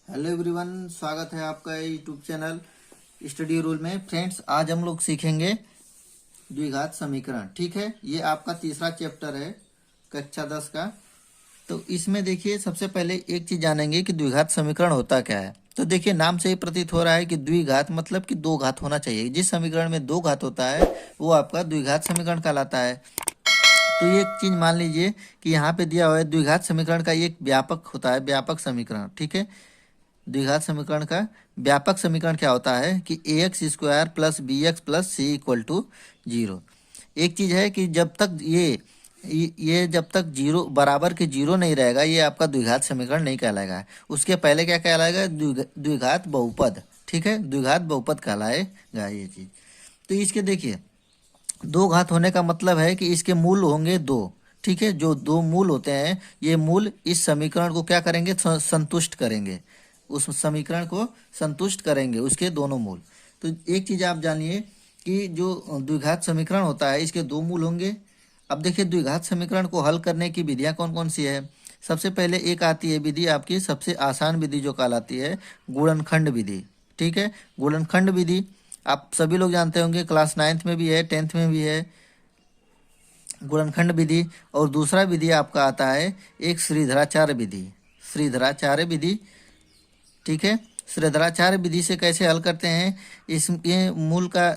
Hello everyone, स्वागत है आपका यूट्यूब चैनल स्टडी रूल में। फ्रेंड्स, आज हम लोग सीखेंगे द्विघात समीकरण। ठीक है, ये आपका तीसरा चैप्टर है कक्षा 10 का। तो इसमें देखिए, सबसे पहले एक चीज जानेंगे कि द्विघात समीकरण होता क्या है। तो देखिए, नाम से ही प्रतीत हो रहा है कि द्विघात मतलब कि दो घात होना चाहिए। जिस समीकरण में दो घात होता है वो आपका द्विघात समीकरण कहलाता है। तो ये एक चीज मान लीजिए कि यहाँ पे दिया हुआ है द्विघात समीकरण का एक व्यापक होता है, व्यापक समीकरण। ठीक है, द्विघात समीकरण का व्यापक समीकरण क्या होता है कि a x square plus b x plus c equal to 0। एक चीज है कि जब तक ये जब तक जीरो बराबर के जीरो नहीं रहेगा, ये आपका द्विघात समीकरण नहीं कहलाएगा। उसके पहले क्या कहलाएगा? द्विघात बहुपद। ठीक है, द्विघात बहुपद कहलाएगा ये चीज। तो इसके देखिए, दो घात होने का मतलब है कि इसके मूल होंगे दो। ठीक है, जो दो मूल होते हैं ये मूल इस समीकरण को क्या करेंगे? संतुष्ट करेंगे, उस समीकरण को संतुष्ट करेंगे उसके दोनों मूल। तो एक चीज आप जानिए कि जो द्विघात समीकरण होता है इसके दो मूल होंगे। अब देखिए, द्विघात समीकरण को हल करने की विधियां कौन कौन सी है। सबसे पहले एक आती है विधि आपकी, सबसे आसान विधि जो कहलाती है गुणनखंड विधि। ठीक है, गुणनखंड विधि आप सभी लोग जानते होंगे, क्लास 9th में भी है, 10th में भी है गुणनखंड विधि। और दूसरा विधि आपका आता है एक श्रीधराचार्य विधि। श्रीधराचार्य विधि, ठीक है, श्रीधराचार्य विधि से कैसे हल करते हैं? इसके मूल का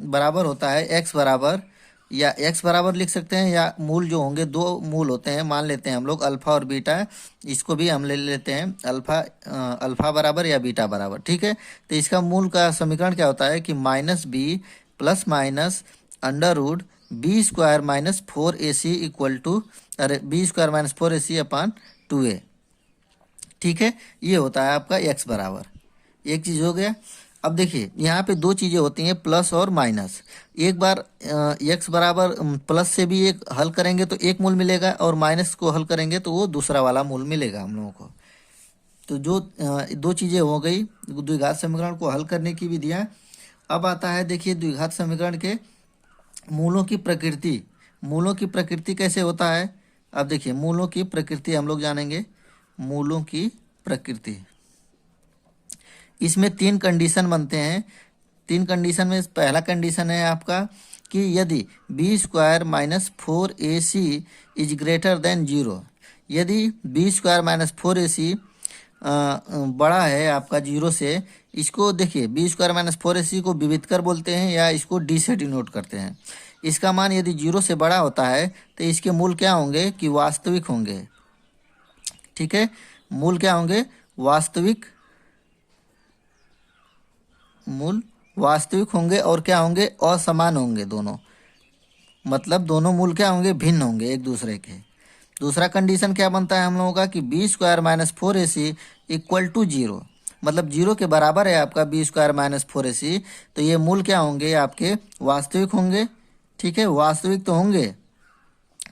बराबर होता है एक्स बराबर, या एक्स बराबर लिख सकते हैं, या मूल जो होंगे दो मूल होते हैं, मान लेते हैं हम लोग अल्फा और बीटा। इसको भी हम ले लेते हैं अल्फा बराबर या बीटा बराबर। ठीक है, तो इसका मूल का समीकरण क्या होता है कि minus b plus minus under root b square minus 4ac equal to, अरे b square minus 4ac upon 2a। ठीक है, ये होता है आपका एक्स बराबर। एक चीज हो गया। अब देखिए, यहाँ पे दो चीजें होती हैं, प्लस और माइनस। एक बार एक्स बराबर प्लस से भी एक हल करेंगे तो एक मूल मिलेगा, और माइनस को हल करेंगे तो वो दूसरा वाला मूल मिलेगा हम लोगों को। तो जो दो चीजें हो गई द्विघात समीकरण को हल करने की विधियां। अब आता है देखिए द्विघात समीकरण के मूलों की प्रकृति। मूलों की प्रकृति कैसे होता है? अब देखिए, मूलों की प्रकृति हम लोग जानेंगे। मूलों की प्रकृति, इसमें तीन कंडीशन बनते हैं। तीन कंडीशन में पहला कंडीशन है आपका कि यदि B square minus 4ac is greater than 0। यदि बी स्क्वायर माइनस 4ac बड़ा है आपका जीरो से। इसको देखिए, बी स्क्वायर माइनस 4ac को विविधकर बोलते हैं या इसको डी से डिनोट करते हैं। इसका मान यदि जीरो से बड़ा होता है तो इसके मूल क्या होंगे कि वास्तविक होंगे। ठीक है, मूल क्या होंगे? वास्तविक। मूल वास्तविक होंगे और क्या होंगे? असमान होंगे दोनों। मतलब दोनों मूल क्या होंगे? भिन्न होंगे एक दूसरे के। दूसरा कंडीशन क्या बनता है हम लोगों का कि B square minus 4ac equal to 0। मतलब जीरो के बराबर है आपका बी स्क्वायर माइनस 4ac। तो ये मूल क्या होंगे? आपके वास्तविक होंगे। ठीक है, वास्तविक तो होंगे,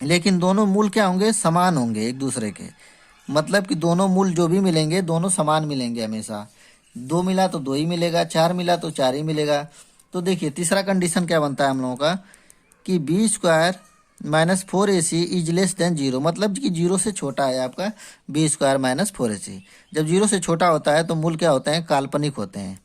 लेकिन दोनों मूल क्या होंगे? समान होंगे एक दूसरे के। मतलब कि दोनों मूल जो भी मिलेंगे दोनों समान मिलेंगे हमेशा। दो मिला तो दो ही मिलेगा, चार मिला तो चार ही मिलेगा। तो देखिए, तीसरा कंडीशन क्या बनता है हम लोगों का कि B square minus 4ac is less than 0। मतलब कि जीरो से छोटा है आपका बी स्क्वायर माइनस 4ac। जब जीरो से छोटा होता है तो मूल क्या होते हैं? काल्पनिक होते हैं।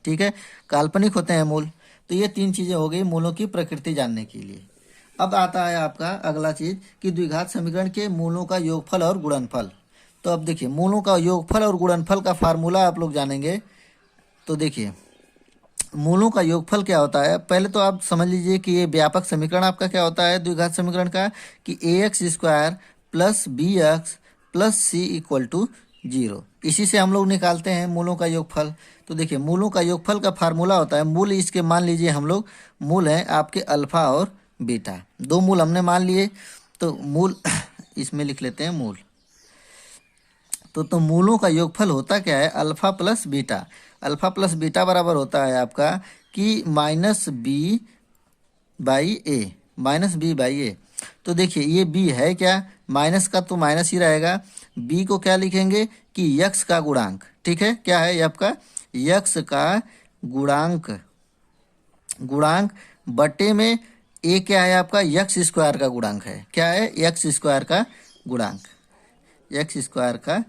ठीक है, काल्पनिक होते हैं मूल। तो ये तीन चीजें हो गई मूलों की प्रकृति जानने के लिए। अब आता है आपका अगला चीज कि द्विघात समीकरण के मूलों का योगफल और गुणनफल। तो अब देखिए, मूलों का योगफल और गुणनफल का फार्मूला आप लोग जानेंगे। तो देखिए, मूलों का योगफल क्या होता है? पहले तो आप समझ लीजिए कि ये व्यापक समीकरण आपका क्या होता है द्विघात समीकरण का कि a x square plus b x plus c equal to 0। इसी से हम लोग निकालते हैं मूलों का योगफल। तो देखिए, मूलों का योगफल का फार्मूला होता है, मूल इसके मान लीजिए हम लोग मूल हैं आपके अल्फा और बीटा। दो मूल हमने मान लिए, तो मूल इसमें लिख लेते हैं मूल। तो मूलों का योगफल होता क्या है? Alpha plus beta. Alpha plus beta बराबर होता है आपका कि minus b by a. Minus b by a. तो देखिए, ये बी है क्या? माइनस का तो माइनस ही रहेगा। बी को क्या लिखेंगे कि यक्स का गुणांक। ठीक है, क्या है ये आपका? यक्स का गुणांक। गुणांक बटे में ए क्या है आपका? यक्स स्क्वायर का गुणांक है। क्या है? यक्स स्क्वायर का गुणांक। एक्स स्क्वायर का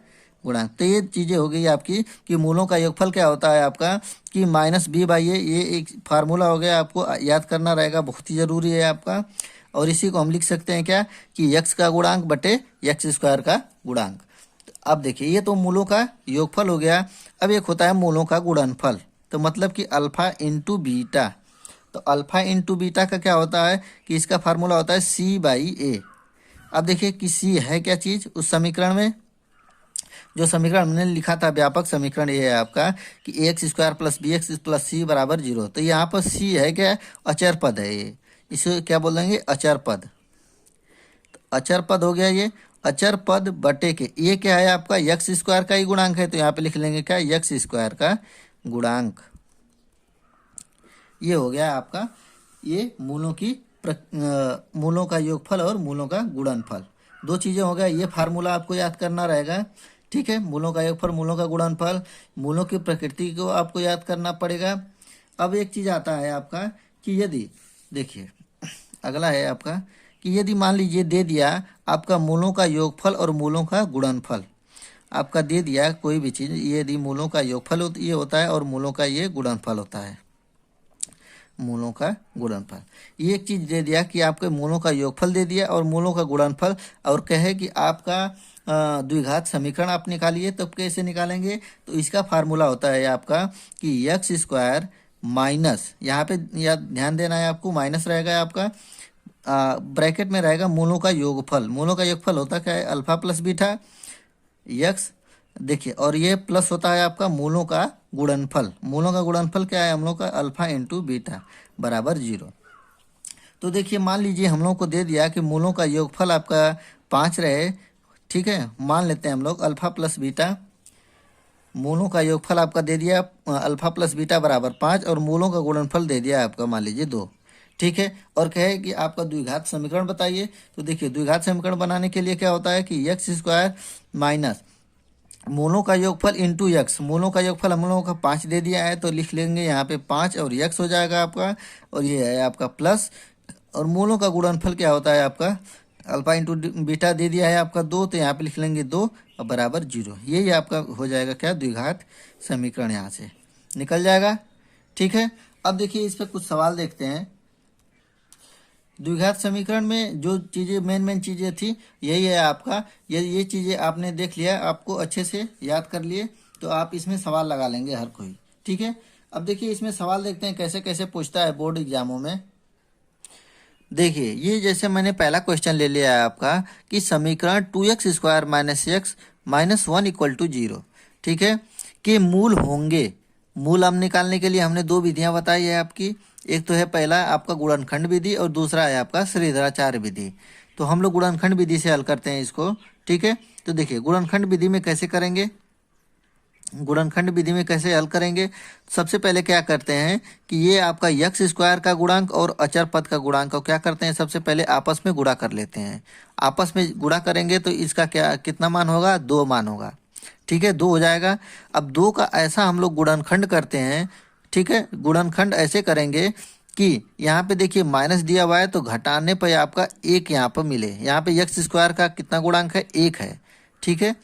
गुणांक। तो ये चीज़ें हो गई आपकी कि मूलों का योगफल क्या होता है आपका कि माइनस बी बाई ए, ये एक फार्मूला हो गया, आपको याद करना रहेगा, बहुत ही ज़रूरी है आपका। और इसी को हम लिख सकते हैं क्या कि यक्स का गुणांक बटे यक्स स्क्वायर का गुणांक। अब देखिए ये तो मूलों का योगफल हो गया। अब एक होता है मूलों का गुणनफल, तो मतलब कि अल्फा इंटू बीटा। तो अल्फा इंटू बीटा का क्या होता है कि इसका फार्मूला होता है सी बाई ए। अब देखिए कि सी है क्या चीज़ उस समीकरण में, जो समीकरण हमने लिखा था व्यापक समीकरण ये है आपका कि a x square plus b x plus c बराबर 0। तो यहाँ पर सी है क्या, अचर पद है ये, इसे क्या बोल देंगे अचर पद। तो अचर पद हो गया ये, अचर पद बटे के ये क्या है आपका यक्स स्क्वायर का ही गुणांक है, तो यहाँ पे लिख लेंगे क्या यक्स स्क्वायर का गुणांक। ये हो गया आपका ये मूलों का योगफल और मूलों का गुणनफल, दो चीज़ें हो गया। ये फार्मूला आपको याद करना रहेगा, ठीक है। मूलों का योगफल, मूलों का गुणनफल, मूलों की प्रकृति को आपको याद करना पड़ेगा। अब एक चीज़ आता है आपका कि यदि देखिए अगला है आपका कि यदि मान लीजिए दे दिया आपका मूलों का योगफल और मूलों का गुणनफल, आपका दे दिया कोई भी चीज़, यदि मूलों का योगफल ये होता है और मूलों का ये गुणनफल होता है, मूलों का गुणनफल। ये एक चीज़ दे दिया कि आपके मूलों का योगफल दे दिया और मूलों का गुणनफल, और कहे कि आपका द्विघात समीकरण आप निकालिए, तो कैसे निकालेंगे, तो इसका फार्मूला होता है आपका कि यक्स स्क्वायर माइनस, यहाँ पे या ध्यान देना है आपको, माइनस रहेगा आपका ब्रैकेट में रहेगा मूलों का योगफल। मूलों का योगफल होता क्या है अल्फा प्लस बीटा यक्स, देखिए, और ये प्लस होता है आपका मूलों का गुणनफल। मूलों का गुणनफल क्या है हम लोग का अल्फा इंटू बीटा बराबर 0। तो देखिए मान लीजिए हम लोग को दे दिया कि मूलों का योगफल आपका 5 रहे, ठीक है। मान लेते हैं हम लोग अल्फा प्लस बीटा, मूलों का योगफल आपका दे दिया अल्फा प्लस बीटा बराबर 5 और मूलों का गुणनफल दे दिया आपका मान लीजिए 2, ठीक है। और कहे कि आपका द्विघात समीकरण बताइए, तो देखिए द्विघात समीकरण बनाने के लिए क्या होता है कि यक्स स्क्वायर माइनस मूलों का योगफल इंटू यक्स, मूलों का योगफल हम लोगों का 5 दे दिया है, तो लिख लेंगे यहाँ पे 5 और यक्स हो जाएगा आपका, और ये है आपका प्लस, और मूलों का गुणनफल क्या होता है आपका अल्फा इंटू बीटा दे दिया है आपका 2, तो यहाँ पे लिख लेंगे 2 और बराबर 0। यही आपका हो जाएगा क्या द्विघात समीकरण, यहाँ से निकल जाएगा, ठीक है। अब देखिए इस पर कुछ सवाल देखते हैं। द्विघात समीकरण में जो चीज़ें मेन चीज़ें थी यही है आपका, ये चीज़ें आपने देख लिया, आपको अच्छे से याद कर लिए, तो आप इसमें सवाल लगा लेंगे हर कोई, ठीक है। अब देखिए इसमें सवाल देखते हैं कैसे कैसे पूछता है बोर्ड एग्जामों में। देखिए ये जैसे मैंने पहला क्वेश्चन ले लिया है आपका कि समीकरण 2x square minus X minus 1 equal to 0, ठीक है, कि मूल होंगे। मूल हम निकालने के लिए हमने दो विधियां बताई है आपकी, एक तो है पहला आपका गुणनखंड विधि और दूसरा है आपका श्रीधराचार्य विधि। तो हम लोग गुणनखंड विधि से हल करते हैं इसको, ठीक है। तो देखिए गुणनखंड विधि में कैसे करेंगे, गुणनखंड विधि में कैसे हल करेंगे, सबसे पहले क्या करते हैं कि ये आपका यक्स स्क्वायर का गुणांक और अचर पद का गुणांक को क्या करते हैं सबसे पहले आपस में गुणा कर लेते हैं। आपस में गुणा करेंगे तो इसका क्या कितना मान होगा 2 मान होगा, ठीक है, 2 हो जाएगा। अब 2 का ऐसा हम लोग गुणनखंड करते हैं, ठीक है, गुणनखंड ऐसे करेंगे कि यहाँ पे देखिए माइनस दिया हुआ है तो घटाने पर आपका 1 यहाँ पर मिले। यहाँ पे यक्स स्क्वायर का कितना गुणांक है 1 है, ठीक है।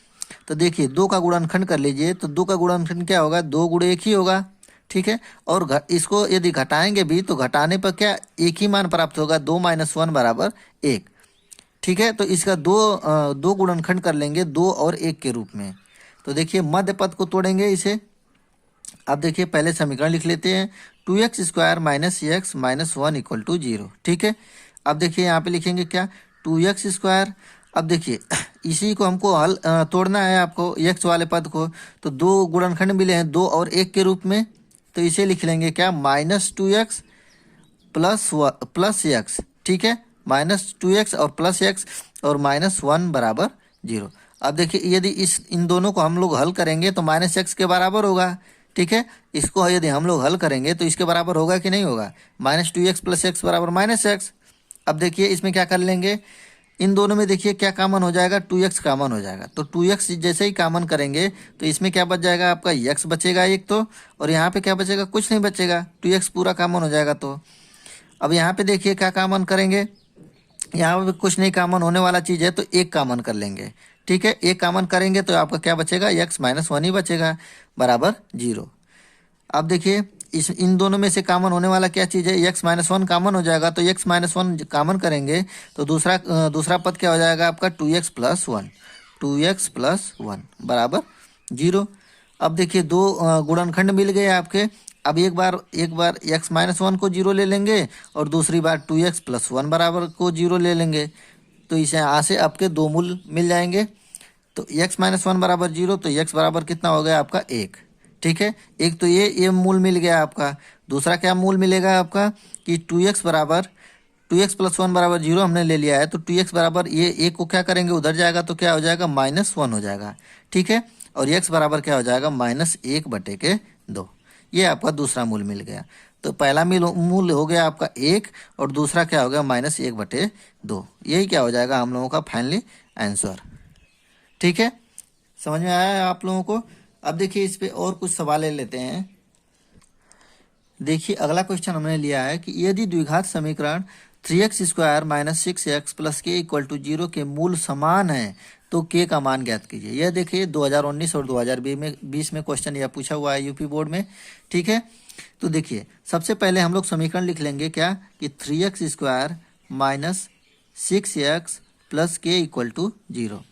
तो देखिए 2 का गुणनखंड कर लीजिए, तो 2 का गुणनखंड क्या होगा 2 गुणे 1 ही होगा, ठीक है। और इसको यदि घटाएंगे भी तो घटाने पर क्या एक ही मान प्राप्त होगा, 2 - 1 बराबर 1, ठीक है। तो इसका दो गुणनखंड कर लेंगे 2 और 1 के रूप में। तो देखिए मध्य पद को तोड़ेंगे इसे। अब देखिए पहले समीकरण लिख लेते हैं 2x square minus X minus 1 equal to 0, ठीक है। अब देखिए यहाँ पे लिखेंगे क्या 2x स्क्वायर। अब देखिए इसी को हमको हल तोड़ना है आपको x वाले पद को, तो 2 गुणनखंड मिले हैं 2 और 1 के रूप में, तो इसे लिख लेंगे क्या -2x प्लस एक्स, ठीक है, -2x और प्लस एक्स और -1 बराबर 0। अब देखिए यदि इन दोनों को हम लोग हल करेंगे तो -x के बराबर होगा, ठीक है। इसको यदि हम लोग हल करेंगे तो इसके बराबर होगा कि नहीं होगा, -2x प्लस एक्स बराबर -x। अब देखिए इसमें क्या कर लेंगे, इन दोनों में देखिए क्या कॉमन हो जाएगा 2x कॉमन हो जाएगा, तो 2x जैसे ही कॉमन करेंगे तो इसमें क्या बच जाएगा आपका x बचेगा एक तो, और यहाँ पे क्या बचेगा कुछ नहीं बचेगा, 2x पूरा कॉमन हो जाएगा। तो अब यहाँ पे देखिए क्या कॉमन करेंगे, यहाँ पे कुछ नहीं कॉमन होने वाला चीज़ है तो 1 कॉमन कर लेंगे, ठीक है, एक कॉमन करेंगे तो आपका क्या बचेगा, x-1 ही बचेगा बराबर 0। अब देखिए इस इन दोनों में से कॉमन होने वाला क्या चीज़ है, x-1 कॉमन हो जाएगा, तो x-1 कॉमन करेंगे तो दूसरा पद क्या हो जाएगा आपका 2x+1 बराबर 0। अब देखिए दो गुणनखंड मिल गए आपके। अब एक बार x-1 को 0 ले लेंगे और दूसरी बार 2x+1 बराबर को 0 ले लेंगे, तो इसे यहाँ से आपके दो मूल मिल जाएंगे। तो x-1 बराबर 0, तो x बराबर कितना हो गया आपका 1। ठीक है, एक तो ये मूल मिल गया आपका। दूसरा क्या मूल मिलेगा आपका कि 2x+1 बराबर 0 हमने ले लिया है, तो 2x बराबर ये एक को क्या करेंगे, उधर जाएगा तो क्या हो जाएगा, -1 हो जाएगा। ठीक है, और x बराबर क्या हो जाएगा, -1/2। ये आपका दूसरा मूल मिल गया। तो पहला मूल हो गया आपका 1 और दूसरा क्या हो गया, -1/2। यही क्या हो जाएगा हम लोगों का फाइनली आंसर। ठीक है, समझ में आया है आप लोगों को। अब देखिए इस पे और कुछ सवाल ले लेते हैं। देखिए अगला क्वेश्चन हमने लिया है कि यदि द्विघात समीकरण 3x² - 6x + k = 0 के मूल समान है तो k का मान ज्ञात कीजिए। यह देखिए 2019 और 2020 में क्वेश्चन यह पूछा हुआ है यूपी बोर्ड में। ठीक है, तो देखिए सबसे पहले हम लोग समीकरण लिख लेंगे क्या कि 3x² - 6x + k = 0।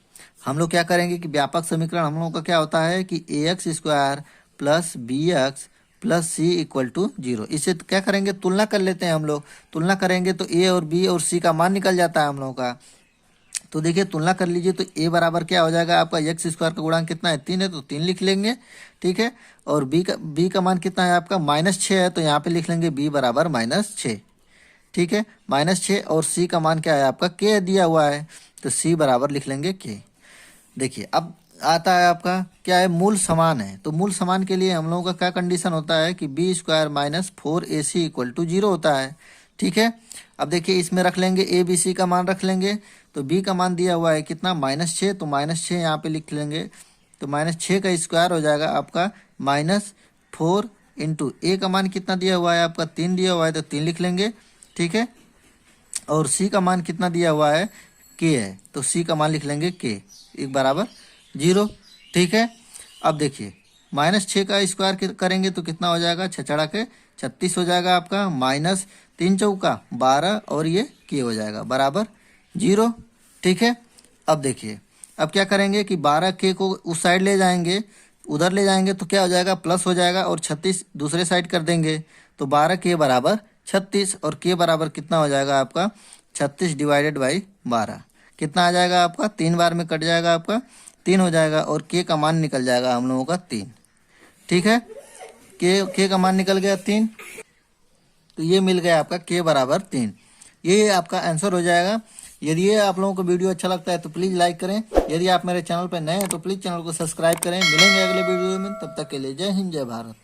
हम लोग क्या करेंगे कि व्यापक समीकरण हम लोगों का क्या होता है कि ax² + bx + c = 0। इससे तो क्या करेंगे, तुलना कर लेते हैं हम लोग। तुलना करेंगे तो a और b और c का मान निकल जाता है हम लोगों का। तो देखिए तुलना कर लीजिए, तो a बराबर क्या हो जाएगा आपका, x² का गुणांक कितना है, 3 है, तो 3 लिख लेंगे। ठीक है, और b का मान कितना है आपका, -6 है, तो यहाँ पे लिख लेंगे b बराबर -6। ठीक है, -6 और c का मान क्या है आपका, k दिया हुआ है, तो c बराबर लिख लेंगे k। देखिए अब आता है आपका क्या है, मूल समान है। तो मूल समान के लिए हम लोगों का क्या कंडीशन होता है कि b² - 4ac = 0 होता है। ठीक है, अब देखिए इसमें रख लेंगे a b c का मान रख लेंगे। तो b का मान दिया हुआ है कितना, -6, तो -6 यहाँ पे लिख लेंगे। तो -6 का स्क्वायर हो जाएगा आपका -4 इंटू a का मान कितना दिया हुआ है आपका, 3 दिया हुआ है, तो 3 लिख लेंगे। ठीक है, और c का मान कितना दिया हुआ है, k है, तो c का मान लिख लेंगे k एक बराबर 0। ठीक है, अब देखिए -6 का स्क्वायर करेंगे तो कितना हो जाएगा, 6 × 36 हो जाएगा आपका, -3 चौका 12 और ये k हो जाएगा बराबर 0। ठीक है, अब देखिए अब क्या करेंगे कि 12k को उस साइड ले जाएंगे, उधर ले जाएंगे तो क्या हो जाएगा, प्लस हो जाएगा, और 36 दूसरे साइड कर देंगे तो 12k बराबर 36 और k बराबर कितना हो जाएगा आपका, 36 / 12 कितना आ जाएगा आपका, 3 बार में कट जाएगा आपका, 3 हो जाएगा, और k का मान निकल जाएगा हम लोगों का 3। ठीक है, k का मान निकल गया 3, तो ये मिल गया आपका k बराबर 3। ये आपका आंसर हो जाएगा। यदि ये आप लोगों को वीडियो अच्छा लगता है तो प्लीज़ लाइक करें। यदि आप मेरे चैनल पर नए हैं तो प्लीज़ चैनल को सब्सक्राइब करें। मिलेंगे अगले वीडियो में, तब तक के लिए जय हिंद जय भारत।